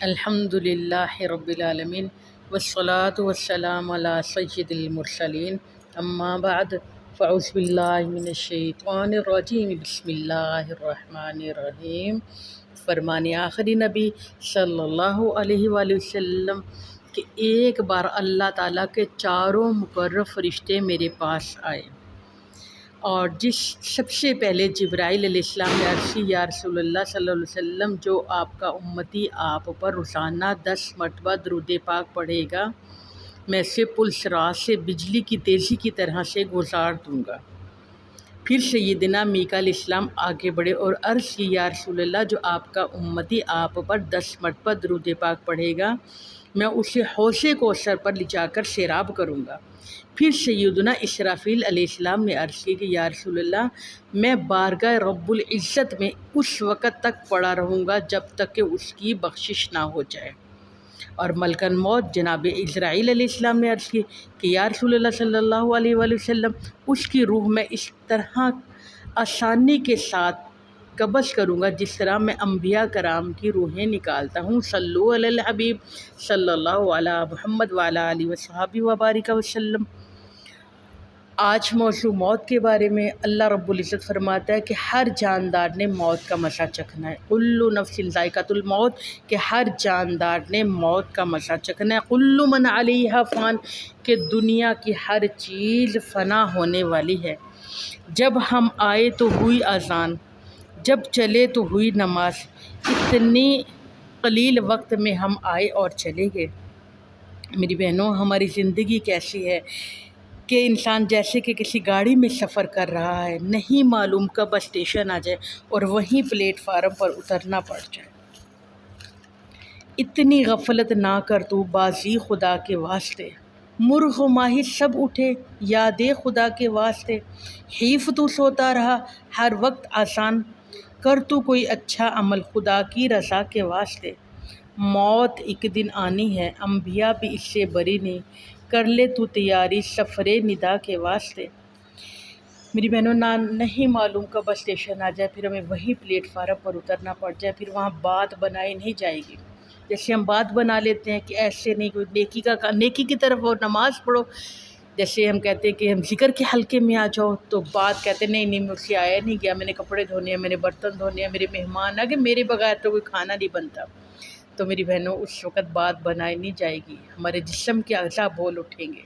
الحمدللہ رب العالمین والصلاة والسلام علی سید المرسلین اما بعد فاعوذ باللہ من الشیطان الرجیم بسم اللہ الرحمن الرحیم۔ فرمان آخری نبی صلی اللہ علیہ وآلہ وسلم کہ ایک بار اللہ تعالیٰ کے چاروں مقرب فرشتے میرے پاس آئے اور سب سے پہلے جبرائیل علیہ السلام نے عرض کی یا رسول اللہ صلی اللہ علیہ وسلم، جو آپ کا امتی آپ پر روزانہ 10 مرتبہ درود پاک پڑھے گا میں اسے پلس راز سے بجلی کی تیزی کی طرح سے گزار دوں گا۔ پھر سیدنا میکا علیہ السلام آگے بڑھے اور عرض کی یا رسول اللہ، جو آپ کا امتی آپ پر 10 مرتبہ درود پاک پڑھے گا میں اسے حوض کوثر پر لے جا کر سیراب کروں گا۔ پھر سیدنا اسرافیل علیہ السلام نے عرض کی کہ یا رسول اللہ، میں بارگاہ رب العزت میں اس وقت تک پڑا رہوں گا جب تک کہ اس کی بخشش نہ ہو جائے۔ اور ملکن موت جناب عزرائیل علیہ السلام نے عرض کی کہ یا رسول اللہ صلی اللہ علیہ وآلہ وسلم، اس کی روح میں اس طرح آسانی کے ساتھ قبض کروں گا جس طرح میں انبیاء کرام کی روحیں نکالتا ہوں۔ صلو علی الحبیب صلی اللہ علی محمد وعلی آلہ وصحبہ وبارک وسلم۔ آج موضوع موت کے بارے میں اللہ رب العزت فرماتا ہے کہ ہر جاندار نے موت کا مزہ چکھنا ہے۔ کل نفس ذائقۃ الموت، کہ ہر جاندار نے موت کا مزہ چکھنا ہے۔ کل من علیہا فان، کہ دنیا کی ہر چیز فنا ہونے والی ہے۔ جب ہم آئے تو ہوئی اذان، جب چلے تو ہوئی نماز، اتنی قلیل وقت میں ہم آئے اور چلے گئے۔ میری بہنوں، ہماری زندگی کیسی ہے کہ انسان جیسے کہ کسی گاڑی میں سفر کر رہا ہے، نہیں معلوم کب اسٹیشن آ جائے اور وہیں پلیٹ فارم پر اترنا پڑ جائے۔ اتنی غفلت نہ کر تو بازی خدا کے واسطے، مرغ و ماہی سب اٹھے یاد خدا کے واسطے، حیف تو سوتا رہا ہر وقت آسان، کر تو کوئی اچھا عمل خدا کی رضا کے واسطے۔ موت ایک دن آنی ہے، انبیاء بھی اس سے بری نہیں، کر لے تو تیاری سفر ندا کے واسطے۔ میری بہنوں، نہیں معلوم کب اسٹیشن آ جائے، پھر ہمیں وہی پلیٹ فارم پر اترنا پڑ جائے، پھر وہاں بات بنائی نہیں جائے گی۔ جیسے ہم بات بنا لیتے ہیں کہ ایسے نہیں، کوئی نیکی کی طرف اور نماز پڑھو۔ جیسے ہم کہتے ہیں کہ ہم ذکر کے حلقے میں آ جاؤ، تو بات کہتے ہیں نہیں مجھ سے آیا نہیں گیا، میں نے کپڑے دھونے ہیں، میں نے برتن دھونے ہیں، میرے مہمان آ گئے، میرے بغیر تو کوئی کھانا نہیں بنتا۔ تو میری بہنوں، اس وقت بات بنائی نہیں جائے گی، ہمارے جسم کے اعضاء بول اٹھیں گے۔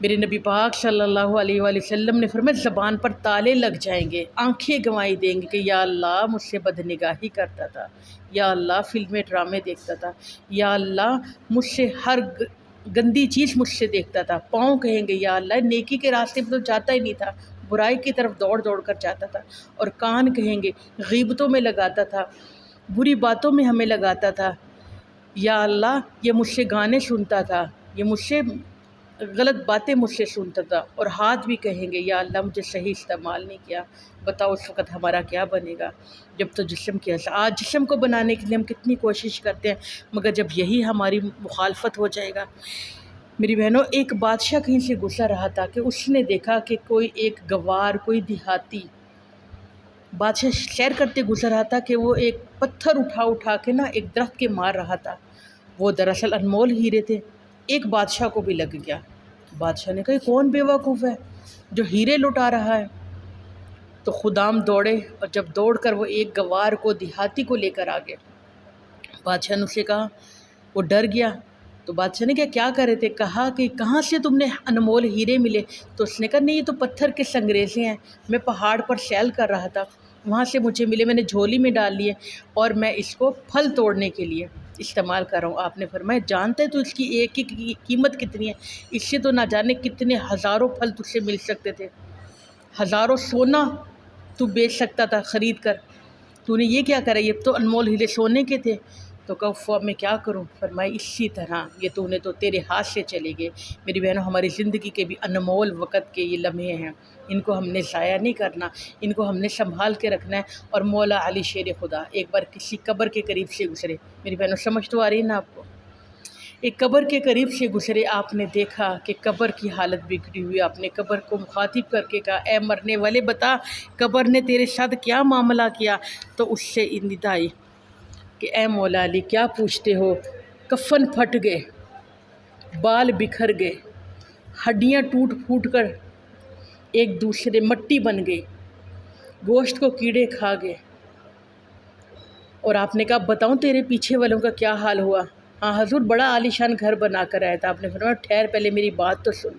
میرے نبی پاک صلی اللہ علیہ وآلہ وسلم نے فرمایا زبان پر تالے لگ جائیں گے، آنکھیں گواہی دیں گے کہ یا اللہ مجھ سے بدنگاہی کرتا تھا، یا اللہ فلمیں ڈرامے دیکھتا تھا، یا اللہ مجھ سے ہر گندی چیز مجھ سے دیکھتا تھا۔ پاؤں کہیں گے یا اللہ نیکی کے راستے پہ تو جاتا ہی نہیں تھا، برائی کی طرف دوڑ دوڑ کر جاتا تھا۔ اور کان کہیں گے غیبتوں میں لگاتا تھا، بری باتوں میں ہمیں لگاتا تھا، یا اللہ یہ مجھ سے گانے سنتا تھا، یہ مجھ سے غلط باتیں مجھ سے سنتا تھا۔ اور ہاتھ بھی کہیں گے یا اللہ مجھے صحیح استعمال نہیں کیا۔ بتاؤ اس وقت ہمارا کیا بنے گا؟ جب تو جسم کی آج جسم کو بنانے کے لیے ہم کتنی کوشش کرتے ہیں، مگر جب یہی ہماری مخالفت ہو جائے گا۔ میری بہنوں، ایک بادشاہ کہیں سے گزر رہا تھا کہ اس نے دیکھا کہ کوئی ایک گوار، کوئی دیہاتی بادشاہ سیر کرتے گزر رہا تھا کہ وہ ایک پتھر اٹھا کے ایک درخت کے مار رہا تھا۔ وہ دراصل انمول ہیرے تھے۔ ایک بادشاہ کو بھی لگ گیا۔ بادشاہ نے کہا کون بے وقوف ہے جو ہیرے لٹا رہا ہے؟ تو خدام دوڑے اور جب دوڑ کر وہ ایک گوار کو، دیہاتی کو لے کر آگے، بادشاہ نے اسے کہا، وہ ڈر گیا۔ تو بادشاہ نے کیا کر رہے تھے؟ کہا کہ کہاں سے تم نے انمول ہیرے ملے؟ تو اس نے کہا نہیں، یہ تو پتھر کے سنگریزے ہیں، میں پہاڑ پر سیل کر رہا تھا، وہاں سے مجھے ملے، میں نے جھولی میں ڈال لیے اور میں اس کو پھل توڑنے کے لیے استعمال کر رہا ہوں۔ آپ نے فرمایا جانتے تو اس کی ایک کی قیمت کتنی ہے؟ اس سے تو نہ جانے کتنے ہزاروں پھل تجھ سے مل سکتے تھے، ہزاروں سونا تو بیچ سکتا تھا خرید کر، تو نے یہ کیا کرا؟ یہ تو انمول ہیرے سونے کے تھے۔ تو کہا میں کیا کروں؟ فرمایا اسی طرح یہ تو نے تو تیرے ہاتھ سے چلے گئے۔ میری بہنوں، ہماری زندگی کے بھی انمول وقت کے یہ لمحے ہیں، ان کو ہم نے ضائع نہیں کرنا، ان کو ہم نے سنبھال کے رکھنا ہے۔ اور مولا علی شیر خدا ایک بار کسی قبر کے قریب سے گزرے۔ میری بہنوں، سمجھ تو آ رہی ہے نا آپ کو؟ ایک قبر کے قریب سے گزرے، آپ نے دیکھا کہ قبر کی حالت بگڑی ہوئی۔ آپ نے قبر کو مخاطب کر کے کہا اے مرنے والے، بتا قبر نے تیرے ساتھ کیا معاملہ کیا؟ تو اس سے ندا آئی کہ اے مولا علی کیا پوچھتے ہو، کفن پھٹ گئے، بال بکھر گئے، ہڈیاں ٹوٹ پھوٹ کر ایک دوسرے مٹی بن گئی، گوشت کو کیڑے کھا گئے، اور آپ نے کہا بتاؤں تیرے پیچھے والوں کا کیا حال ہوا؟ ہاں حضور بڑا عالیشان گھر بنا کر آیا تھا۔ آپ نے فرمایا ٹھہر پہلے میری بات تو سن،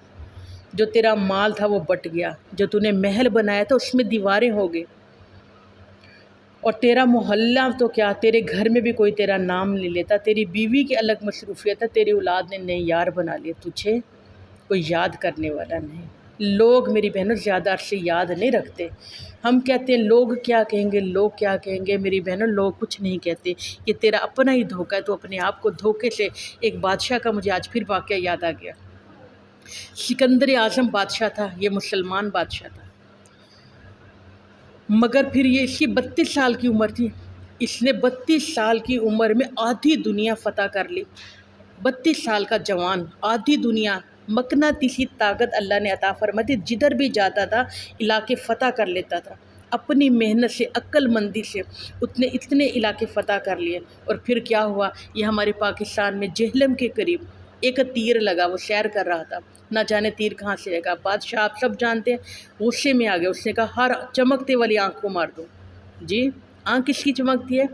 جو تیرا مال تھا وہ بٹ گیا، جو تو نے محل بنایا تھا اس میں دیواریں ہو گئی، اور تیرا محلہ تو کیا، تیرے گھر میں بھی کوئی تیرا نام نہیں لیتا، تیری بیوی کی الگ مصروفیت ہے، تیری اولاد نے نئے یار بنا لیے، تجھے کوئی یاد کرنے والا نہیں۔ لوگ میری بہنوں زیادہ عرصے یاد نہیں رکھتے۔ ہم کہتے ہیں لوگ کیا کہیں گے، لوگ کیا کہیں گے، میری بہنوں لوگ کچھ نہیں کہتے، یہ تیرا اپنا ہی دھوکہ ہے، تو اپنے آپ کو دھوکے سے۔ ایک بادشاہ کا مجھے آج پھر واقعہ یاد آ گیا، سکندر اعظم بادشاہ تھا، یہ مسلمان بادشاہ تھا، مگر پھر یہ اس کی 32 سال کی عمر تھی، اس نے 32 سال کی عمر میں آدھی دنیا فتح کر لی۔ 32 سال کا جوان، آدھی دنیا، مقناطیسی طاقت اللہ نے عطا فرمائی تھی، جدھر بھی جاتا تھا علاقے فتح کر لیتا تھا، اپنی محنت سے، عقل مندی سے اتنے علاقے فتح کر لیے۔ اور پھر کیا ہوا، یہ ہمارے پاکستان میں جہلم کے قریب ایک تیر لگا، وہ سیر کر رہا تھا، نہ جانے تیر کہاں سے لگا، بادشاہ آپ سب جانتے ہیں غصے میں آ گیا، اس نے کہا ہر چمکتے والی آنکھ کو مار دو۔ جی آنکھ کس کی چمکتی ہے؟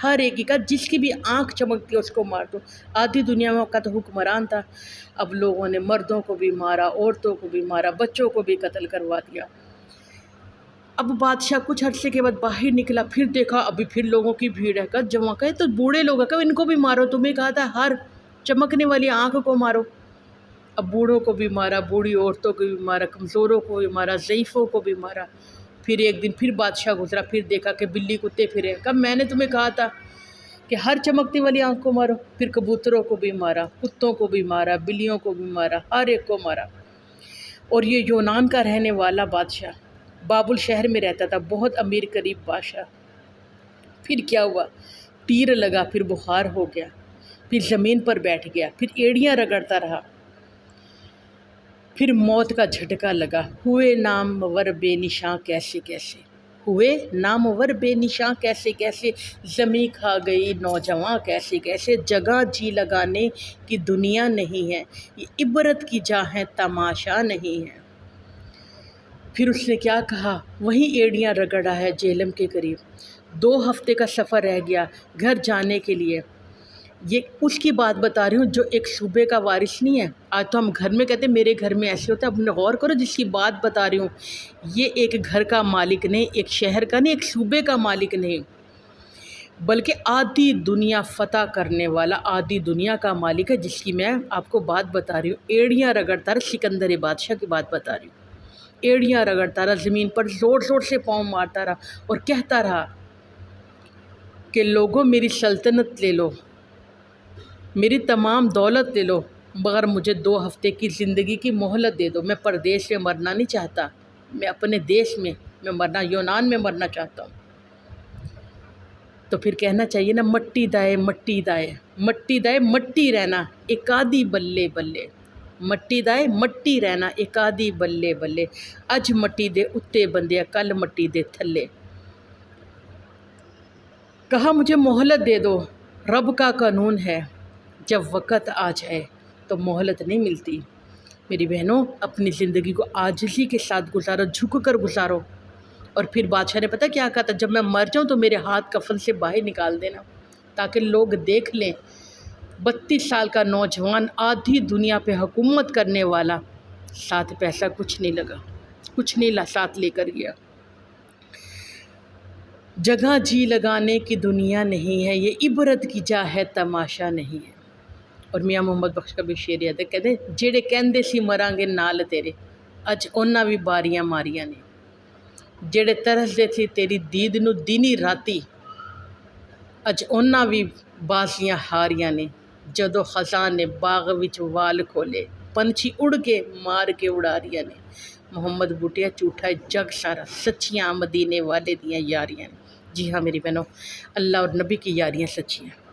ہر ایک کا، جس کی بھی آنکھ چمکتی ہے اس کو مار دو۔ آدھی دنیا میں کا تو حکمران تھا، اب لوگوں نے مردوں کو بھی مارا، عورتوں کو بھی مارا، بچوں کو بھی قتل کروا دیا۔ اب بادشاہ کچھ عرصے کے بعد باہر نکلا، پھر دیکھا ابھی پھر لوگوں کی بھیڑ ہے، کہ جمع کہے تو بوڑھے لوگ ہیں، کہ ان کو بھی مارو، تمہیں کہا تھا ہر چمکنے والی آنکھ کو مارو۔ اب بوڑھوں کو بھی مارا، بوڑھی عورتوں کو بھی مارا، کمزوروں کو بھی مارا، ضعیفوں کو بھی مارا۔ پھر ایک دن پھر بادشاہ گزرا، پھر دیکھا کہ بلی کتے پھرے، کہا میں نے تمہیں کہا تھا کہ ہر چمکتی والی آنکھ کو مارو۔ پھر کبوتروں کو بھی مارا، کتوں کو بھی مارا، بلیوں کو بھی مارا، ہر ایک کو مارا۔ اور یہ یونان کا رہنے والا بادشاہ، بابل شہر میں رہتا تھا، بہت امیر قریب بادشاہ۔ پھر کیا ہوا، تیر لگا، پھر بخار ہو گیا، پھر زمین پر بیٹھ گیا، پھر ایڑیاں رگڑتا رہا، پھر موت کا جھٹکا لگا، ہوئے نامور بے نشاں کیسے کیسے، ہوئے نامور بے نشاں کیسے کیسے، زمیں کھا گئی نوجواں کیسے کیسے، جگہ جی لگانے کی دنیا نہیں ہے، یہ عبرت کی جا ہے تماشا نہیں ہے۔ پھر اس نے کیا کہا، وہیں ایڑیاں رگڑا ہے جہلم کے قریب، 2 ہفتے کا سفر رہ گیا گھر جانے کے لیے۔ یہ اس کی بات بتا رہی ہوں جو ایک صوبے کا وارث نہیں ہے۔ آج تو ہم گھر میں کہتے ہیں میرے گھر میں ایسے ہوتا ہے، اب غور کرو جس کی بات بتا رہی ہوں، یہ ایک گھر کا مالک نہیں، ایک شہر کا نہیں، ایک صوبے کا مالک نہیں، بلکہ آدھی دنیا فتح کرنے والا، آدھی دنیا کا مالک ہے، جس کی میں آپ کو بات بتا رہی ہوں۔ ایڑیاں رگڑتا رہا، سکندر بادشاہ کی بات بتا رہی ہوں، ایڑیاں رگڑتا رہا، زمین پر زور زور سے پاؤں مارتا رہا، اور کہتا رہا کہ لوگوں میری سلطنت لے لو، میری تمام دولت لے لو، مگر مجھے 2 ہفتے کی زندگی کی مہلت دے دو، میں پردیس میں مرنا نہیں چاہتا، میں اپنے دیش میں مرنا، یونان میں مرنا چاہتا ہوں۔ تو پھر کہنا چاہیے نا، مٹی دائے مٹی دائے، مٹی دائے مٹی رہنا ایک آدھی بلے بلے، مٹی دائے مٹی رہنا ایک آدھی بلے بلے، اج مٹی دے اتے بندے کل مٹی دے تھلے۔ کہا مجھے مہلت دے دو، رب کا قانون ہے، جب وقت آ جائے تو مہلت نہیں ملتی۔ میری بہنوں اپنی زندگی کو عاجزی کے ساتھ گزارو، جھک کر گزارو۔ اور پھر بادشاہ نے پتہ کیا کہا تھا، جب میں مر جاؤں تو میرے ہاتھ کفن سے باہر نکال دینا، تاکہ لوگ دیکھ لیں 32 سال کا نوجوان، آدھی دنیا پہ حکومت کرنے والا، ساتھ پیسہ کچھ نہیں لگا، کچھ نہیں ساتھ لے کر گیا۔ جگہ جی لگانے کی دنیا نہیں ہے، یہ عبرت کی جا ہے تماشا نہیں ہے۔ اور میاں محمد بخش کا بھی شعر یاد ہے، کہتے جڑے کہندے سی مران گے نال تیرے، اج انہاں بھی باریاں ماریاں نے، جڑے ترسدے سی تیری دید نو دینی راتی، اج انہاں بھی بازیاں ہاریاں نے، جدو خزاں نے باغ وچ وال کھولے، پنچھی اڑ کے مار کے اڑاریاں نے۔ محمد بوٹیا جھوٹا جگ سارا، سچیاں مدینے والے دیاں یاریاں نے۔ جی ہاں میری بہنوں، اللہ اور نبی کی یاریاں سچی ہیں۔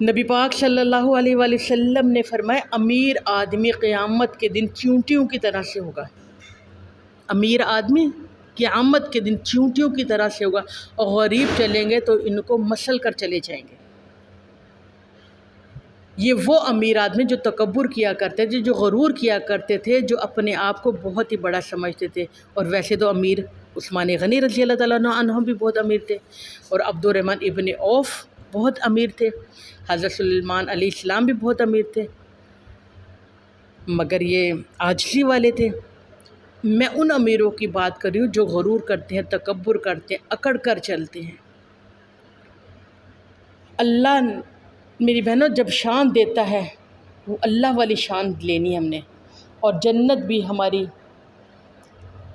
نبی پاک صلی اللہ علیہ وآلہ وسلم نے فرمایا، امیر آدمی قیامت کے دن چیونٹیوں کی طرح سے ہوگا۔ امیر آدمی قیامت کے دن چیونٹیوں کی طرح سے ہوگا، اور غریب چلیں گے تو ان کو مسل کر چلے جائیں گے۔ یہ وہ امیر آدمی جو تکبر کیا کرتے تھے، جو غرور کیا کرتے تھے، جو اپنے آپ کو بہت ہی بڑا سمجھتے تھے۔ اور ویسے تو امیر عثمان غنی رضی اللہ تعالیٰ عنہ بھی بہت امیر تھے، اور عبد الرحمن ابن عوف بہت امیر تھے، حضرت سلیمان علیہ السلام بھی بہت امیر تھے، مگر یہ عاجزی والے تھے۔ میں ان امیروں کی بات کر رہی ہوں جو غرور کرتے ہیں، تکبر کرتے ہیں، اکڑ کر چلتے ہیں۔ اللہ میری بہنوں جب شان دیتا ہے وہ اللہ والی شان لینی ہے ہم نے، اور جنت بھی ہماری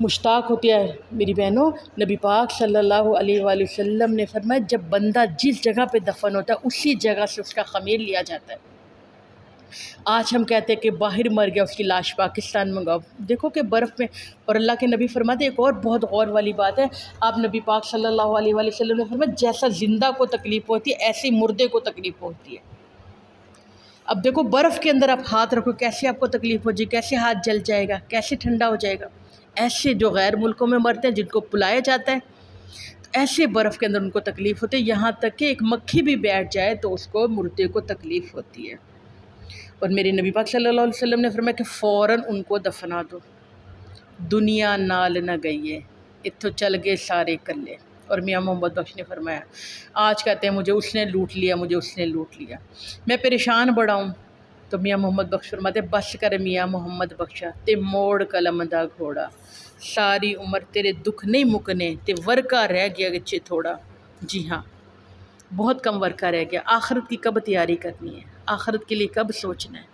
مشتاق ہوتی ہے۔ میری بہنوں نبی پاک صلی اللہ علیہ وآلہ وسلم نے فرمایا جب بندہ جس جگہ پہ دفن ہوتا ہے اسی جگہ سے اس کا خمیر لیا جاتا ہے۔ آج ہم کہتے ہیں کہ باہر مر گیا، اس کی لاش پاکستان منگاؤ، دیکھو کہ برف میں، اور اللہ کے نبی فرماتے ہیں ایک اور بہت غور والی بات ہے، آپ نبی پاک صلی اللہ علیہ وآلہ وسلم نے فرمایا جیسا زندہ کو تکلیف ہوتی ہے ایسی مردے کو تکلیف ہوتی ہے۔ اب دیکھو برف کے اندر آپ ہاتھ رکھو، کیسے آپ کو تکلیف ہو جائے، کیسے ہاتھ جل جائے گا، کیسے ٹھنڈا ہو جائے گا۔ ایسے جو غیر ملکوں میں مرتے ہیں جن کو پلایا جاتا ہے، ایسے برف کے اندر ان کو تکلیف ہوتی ہے، یہاں تک کہ ایک مکھی بھی بیٹھ جائے تو اس کو مردے کو تکلیف ہوتی ہے۔ اور میرے نبی پاک صلی اللہ علیہ وسلم نے فرمایا کہ فوراً ان کو دفنا دو، دنیا نال نہ گئی ہے اتھو چل گئے سارے کلے۔ اور میاں محمد بخش نے فرمایا آج کہتے ہیں مجھے اس نے لوٹ لیا، مجھے اس نے لوٹ لیا، میں پریشان بڑا ہوں۔ تو میاں محمد بخش فرماتے بس کر میاں محمد بخشا تے موڑ قلم دا گھوڑا، ساری عمر تیرے دکھ نہیں مکنے تے ورکا رہ گیا گچے تھوڑا۔ جی ہاں، بہت کم ورکہ رہ گیا، آخرت کی کب تیاری کرنی ہے، آخرت کے لیے کب سوچنا ہے۔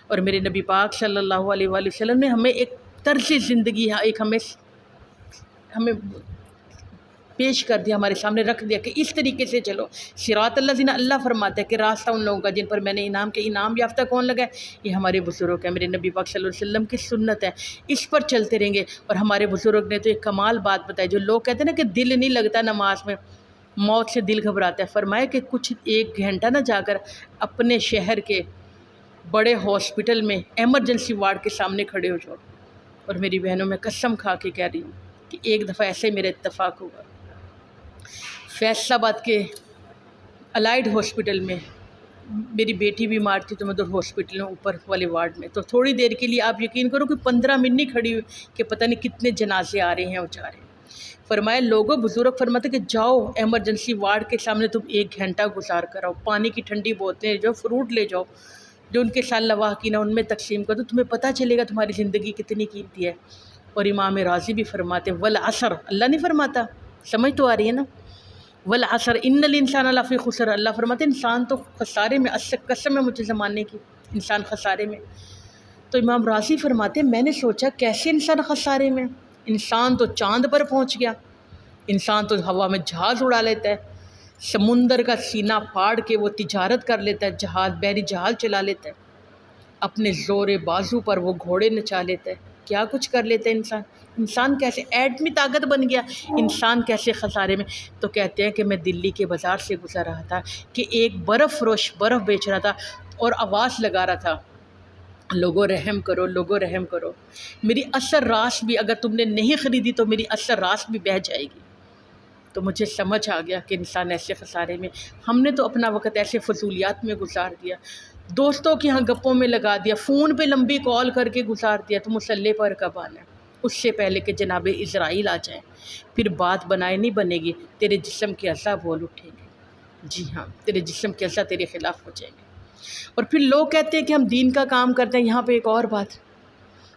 اور میرے نبی پاک صلی اللہ علیہ وآلہ وسلم نے ہمیں ایک طرز زندگی ایک ہمیں پیش کر دیا، ہمارے سامنے رکھ دیا کہ اس طریقے سے چلو۔ صراط الذین، اللہ فرماتا ہے کہ راستہ ان لوگوں کا جن پر میں نے انعام کے انعام یافتہ کون لگا ہے، یہ ہمارے بزرگ ہیں، میرے نبی پاک صلی اللہ علیہ وسلم کی سنت ہے، اس پر چلتے رہیں گے۔ اور ہمارے بزرگ نے تو ایک کمال بات بتائی، جو لوگ کہتے ہیں نا کہ دل نہیں لگتا نماز میں، موت سے دل گھبراتا ہے، فرمایا کہ کچھ ایک گھنٹہ نہ جا کر اپنے شہر کے بڑے ہاسپٹل میں ایمرجنسی وارڈ کے سامنے کھڑے ہو جاؤ۔ اور میری بہنوں میں قسم کھا کے کہہ رہی ہوں کہ ایک دفعہ ایسے میرا اتفاق ہوگا، فیصل آباد کے الائڈ ہاسپٹل میں میری بیٹی بیمار تھی، تو میں ادھر ہاسپٹل میں اوپر والے وارڈ میں، تو تھوڑی دیر کے لیے آپ یقین کرو کہ 15 منٹ نہیں کھڑی ہوئی کہ پتہ نہیں کتنے جنازے آ رہے ہیں اور جا رہے ہیں۔ فرمایا لوگوں، بزرگ فرماتے کہ جاؤ ایمرجنسی وارڈ کے سامنے تم 1 گھنٹہ گزار کر آؤ، پانی کی ٹھنڈی بوتلیں جو فروٹ لے جاؤ، جو ان کے ساتھ لواحقین ان میں تقسیم کر دو، تمہیں پتہ چلے گا تمہاری زندگی کتنی قیمتی ہے۔ اور امام راضی بھی فرماتے والعصر، اللہ نہیں فرماتا، سمجھ تو آ رہی ہے نا، والعصر ان الانسان لفی خسر، اللہ فرماتے انسان تو خسارے میں، قسم ہے مجھے زمانے کی، انسان خسارے میں۔ تو امام راضی فرماتے میں نے سوچا کیسے انسان خسارے میں، انسان تو چاند پر پہنچ گیا، انسان تو ہوا میں جہاز اڑا لیتا ہے، سمندر کا سینہ پھاڑ کے وہ تجارت کر لیتا ہے، جہاز بحری جہاز چلا لیتا ہے، اپنے زور بازو پر وہ گھوڑے نچا لیتا ہے، کیا کچھ کر لیتا ہے انسان۔ انسان کیسے ایٹمی طاقت بن گیا، انسان کیسے خسارے میں۔ تو کہتے ہیں کہ میں دلی کے بازار سے گزر رہا تھا کہ ایک برف فروش برف بیچ رہا تھا اور آواز لگا رہا تھا لوگوں رحم کرو، لوگوں رحم کرو، میری اثر راس بھی اگر تم نے نہیں خریدی تو میری اثر راس بھی بہہ جائے گی۔ تو مجھے سمجھ آ گیا کہ انسان ایسے خسارے میں، ہم نے تو اپنا وقت ایسے فضولیات میں گزار دیا، دوستوں کے ہاں گپوں میں لگا دیا، فون پہ لمبی کال کر کے گزار دیا، تو مسلح پر کب آنا ہے؟ اس سے پہلے کہ جناب اسرائیل آ جائیں، پھر بات بنائے نہیں بنے گی، تیرے جسم کے اعضاء بول اٹھیں گے، جی ہاں تیرے جسم کے اعضاء تیرے خلاف ہو جائیں گے۔ اور پھر لوگ کہتے ہیں کہ ہم دین کا کام کرتے ہیں، یہاں پہ ایک اور بات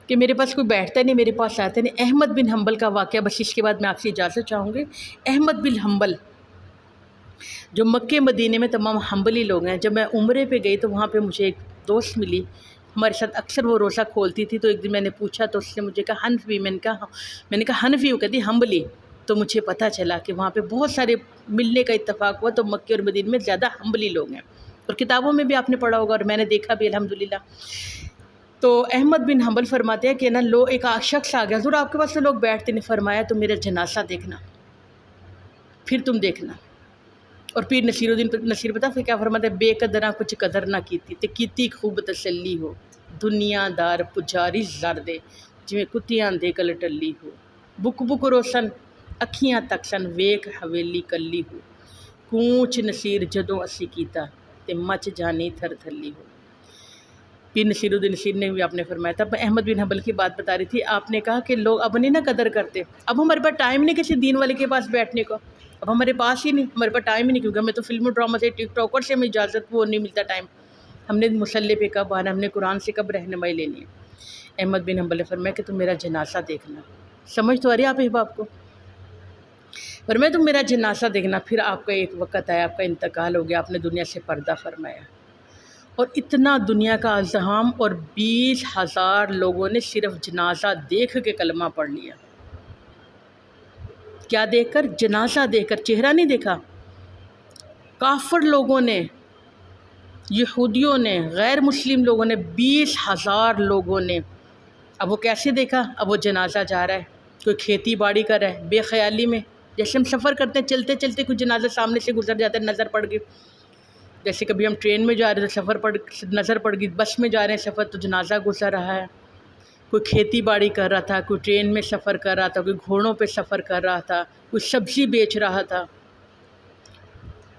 کہ میرے پاس کوئی بیٹھتا نہیں، میرے پاس آتا نہیں۔ احمد بن حنبل کا واقعہ، بس اس کے بعد میں آپ سے اجازت چاہوں گی۔ احمد بن حنبل جو مکے مدینے میں تمام حنبلی لوگ ہیں، جب میں عمرے پہ گئی تو وہاں پہ مجھے ایک دوست ملی، ہمارے ساتھ اکثر وہ روزہ کھولتی تھی، تو ایک دن میں نے پوچھا تو اس نے مجھے کہا حنفی، میں نے کہا حنفی، وہ کہتی حنبلی، تو مجھے پتہ چلا کہ وہاں پہ بہت سارے ملنے کا اتفاق ہوا، تو مکے اور مدینے میں زیادہ حنبلی لوگ ہیں، اور کتابوں میں بھی آپ نے پڑھا ہوگا اور میں نے دیکھا بھی الحمدللہ۔ تو احمد بن حنبل فرماتے ہیں کہ نا ایک شخص آ گیا، حضور آپ کے پاس تو لوگ بیٹھتے نہیں، فرمایا تو میرا جنازہ دیکھنا، پھر تم دیکھنا۔ اور پھر نصیر پتہ پھر کیا فرماتا ہے، بے قدراں کچھ قدر نہ کیتی تے کیتی خوب تسلی ہو، دنیا دار پجاری زر دے جویں کتیاں دے کل ٹلی ہو۔ بک بک روشن اکھیاں تک سن ویکھ حویلی کلی ہو کوچ نصیر جدوں اسی کیتا تے مچ جانی تھر تھلی ہو۔ پیر نصیر الدین نصیر نے بھی آپ نے فرمایا تھا، میں احمد بن حنبل کی بات بتا رہی تھی، آپ نے کہا کہ لوگ اب نہیں نا قدر کرتے، اب ہمارے پاس ٹائم نہیں کسی دین والے کے پاس بیٹھنے کو، اب ہمارے پاس ہی نہیں، ہمارے پاس ٹائم ہی نہیں، کیونکہ ہمیں تو فلم و ڈرامہ سے ٹک ٹاکر سے ہمیں اجازت وہ نہیں ملتا ٹائم، ہم نے مسلح پہ کب آنا، ہم نے قرآن سے کب رہنمائی لینی ہے۔ احمد بن حنبل نے فرمایا کہ تم میرا جنازہ دیکھنا، سمجھ تو آ رہی ہے آپ احباب کو، فرمایا تم میرا جنازہ دیکھنا، پھر آپ کا ایک وقت آیا، آپ کا انتقال ہو گیا، آپ نے دنیا سے پردہ فرمایا، اور اتنا دنیا کا ازدحام اور 20,000 لوگوں نے صرف جنازہ دیکھ کے کلمہ پڑھ لیا۔ کیا دیکھ کر؟ جنازہ دیکھ کر، چہرہ نہیں دیکھا۔ کافر لوگوں نے، یہودیوں نے، غیر مسلم لوگوں نے، 20,000 لوگوں نے، اب وہ کیسے دیکھا؟ اب وہ جنازہ جا رہا ہے، کوئی کھیتی باڑی کر رہا ہے بے خیالی میں، جیسے ہم سفر کرتے ہیں چلتے چلتے کوئی جنازہ سامنے سے گزر جاتا ہے، نظر پڑ گئی، جیسے کبھی ہم ٹرین میں جا رہے تھے نظر پڑ گئی، بس میں جا رہے ہیں سفر تو جنازہ گزر رہا ہے، کوئی کھیتی باڑی کر رہا تھا، کوئی ٹرین میں سفر کر رہا تھا، کوئی گھوڑوں پہ سفر کر رہا تھا، کوئی سبزی بیچ رہا تھا،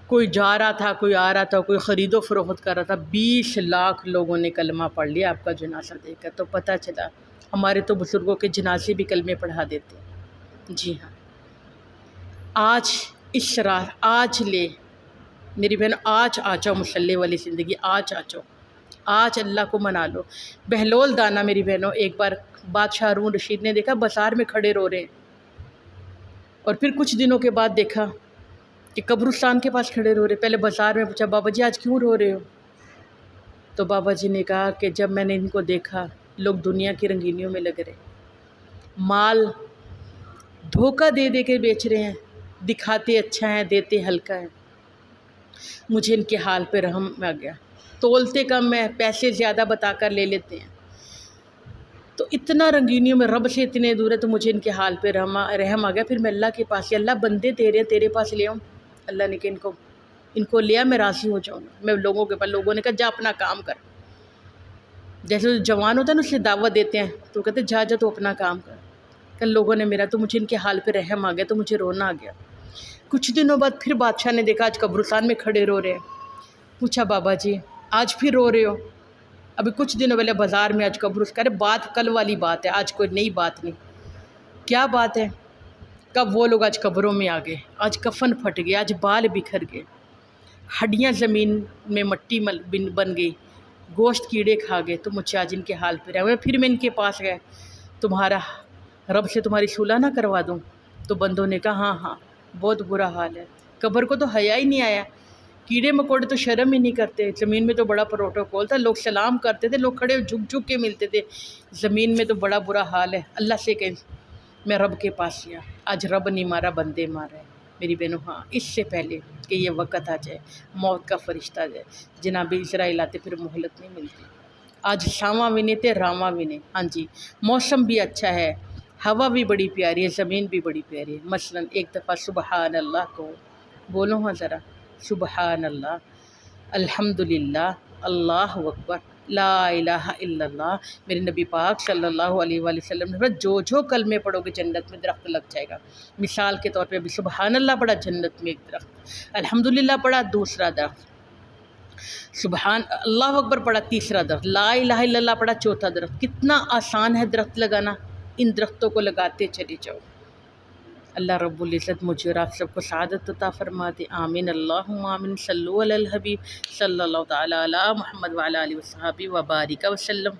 کوئی جا رہا تھا، کوئی آ رہا تھا، کوئی خرید و فروخت کر رہا تھا، 20 لاکھ لوگوں نے کلمہ پڑھ لیا آپ کا جنازہ دیکھ کر۔ تو پتہ چلا ہمارے تو بزرگوں کے جنازے بھی کلمے پڑھا دیتے ہیں۔ جی ہاں، آج اس رات، آج لے میری بہن، آج آ جاؤ مسلح والی زندگی، آج آ جاؤ، آج اللہ کو منا لو۔ بہلول دانا میری بہنوں، ایک بار بادشاہ ہارون رشید نے دیکھا بازار میں کھڑے رو رہے ہیں، اور پھر کچھ دنوں کے بعد دیکھا کہ قبرستان کے پاس کھڑے رو رہے۔ پہلے بازار میں پوچھا بابا جی آج کیوں رو رہے ہو؟ تو بابا جی نے کہا کہ جب میں نے ان کو دیکھا، لوگ دنیا کی رنگینیوں میں لگ رہے، مال دھوکہ دے دے کے بیچ رہے ہیں، دکھاتے اچھا ہے دیتے ہلکا ہے، مجھے ان کے حال پہ رحم آ گیا، تولتے کم ہے پیسے زیادہ بتا کر لے لیتے ہیں، تو اتنا رنگینیوں میں رب سے اتنے دور ہے، تو مجھے ان کے حال پہ رحم آ گیا۔ پھر میں اللہ کے پاس، اللہ بندے تیرے پاس لے آؤں، اللہ نے کہ ان کو لیا، میں راضی ہو جاؤں گا۔ میں لوگوں کے پاس، لوگوں نے کہا جا اپنا کام کر، جیسے جوان ہوتا ہے نا اسے دعوت دیتے ہیں تو کہتے جا تو اپنا کام کر، کل لوگوں نے میرا، تو مجھے ان کے حال پہ رحم آ گیا، تو مجھے رونا آ گیا۔ کچھ دنوں بعد پھر بادشاہ نے دیکھا آج قبرستان میں کھڑے رو رہے ہیں، پوچھا بابا جی آج پھر رو رہے ہو؟ ابھی کچھ دنوں پہلے بازار میں آج قبرستان، بات کل والی بات ہے، آج کوئی نئی بات نہیں۔ کیا بات ہے؟ کب وہ لوگ آج قبروں میں آ گئے، آج کفن پھٹ گئے، آج بال بکھر گئے، ہڈیاں زمین میں مٹی بن گئی، گوشت کیڑے کھا گئے، تو مجھے آج ان کے حال پہ رہے۔ پھر میں ان کے پاس گئے، تمہارا رب سے تمہاری صلح نہ کروا دوں؟ تو بندوں نے کہا ہاں بہت برا حال ہے، قبر کو تو حیا ہی نہیں آیا، کیڑے مکوڑے تو شرم ہی نہیں کرتے، زمین میں تو بڑا پروٹوکول تھا، لوگ سلام کرتے تھے، لوگ کھڑے جھک جھک کے ملتے تھے، زمین میں تو بڑا برا حال ہے۔ اللہ سے کہ میں رب کے پاس گیا، آج رب نہیں مارا بندے مارا ہے۔ میری بہنوں ہاں، اس سے پہلے کہ یہ وقت آ جائے، موت کا فرشتہ آ جائے، جناب اسرائیل آتے پھر مہلت نہیں ملتی۔ آج ساواں ونے تے راواں ونے، ہاں جی، موسم بھی اچھا ہے، ہوا بھی بڑی پیاری ہے، زمین بھی بڑی پیاری ہے۔ مثلاً ایک دفعہ سبحان اللہ کو بولو ہاں ذرا، سبحان اللہ، الحمدللہ، اللہ اکبر، لا الہ الا اللہ۔ میرے نبی پاک صلی اللہ علیہ وآلہ وسلم نے فرمایا جو کلمے پڑھو گے جنت میں درخت لگ جائے گا۔ مثال کے طور پہ ابھی سبحان اللہ پڑھا، جنت میں ایک درخت، الحمدللہ پڑھا، دوسرا درخت، سبحان اللہ اکبر پڑھا، تیسرا درخت، لا الہ الا اللہ پڑھا، چوتھا درخت۔ کتنا آسان ہے درخت لگانا، ان درختوں کو لگاتے چلی جاؤ۔ اللہ رب العزت مجھے اور آپ سب کو سعادت عطا فرما دے، آمین اللہم آمین۔ صلو علی الحبیب صلی اللہ تعالی علی محمد وعلی آلہ وصحبہ وبارک وسلم۔